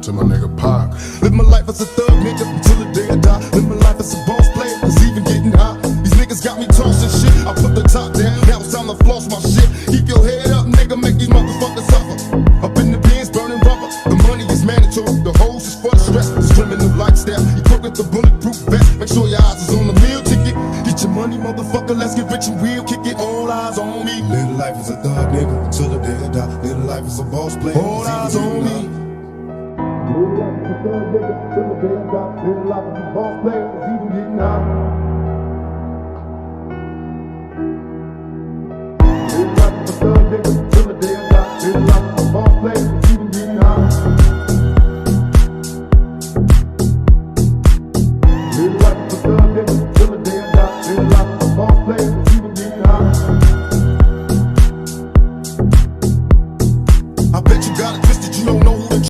To my nigga Pac. Live my life as a thug nigga until the day I die. Live my life as a boss player, it's even getting hot. These niggas got me tossing shit. I put the top down, now it's time to floss my shit. Keep your head up, nigga, make these motherfuckers suffer. Up in the bins, burning rubber. The money is mandatory, the hoes is for the stress. This criminal lifestyle, equipped with the bulletproof vest. Make sure your eyes is on the meal ticket. Get your money, motherfucker, let's get rich and real. Kick it, all eyes on me. Live life as a thug nigga until the day I die. Live life as a boss player, all eyes on me. Live life as a thug nigga till the day I die. Live life as a boss player, it's even getting hot.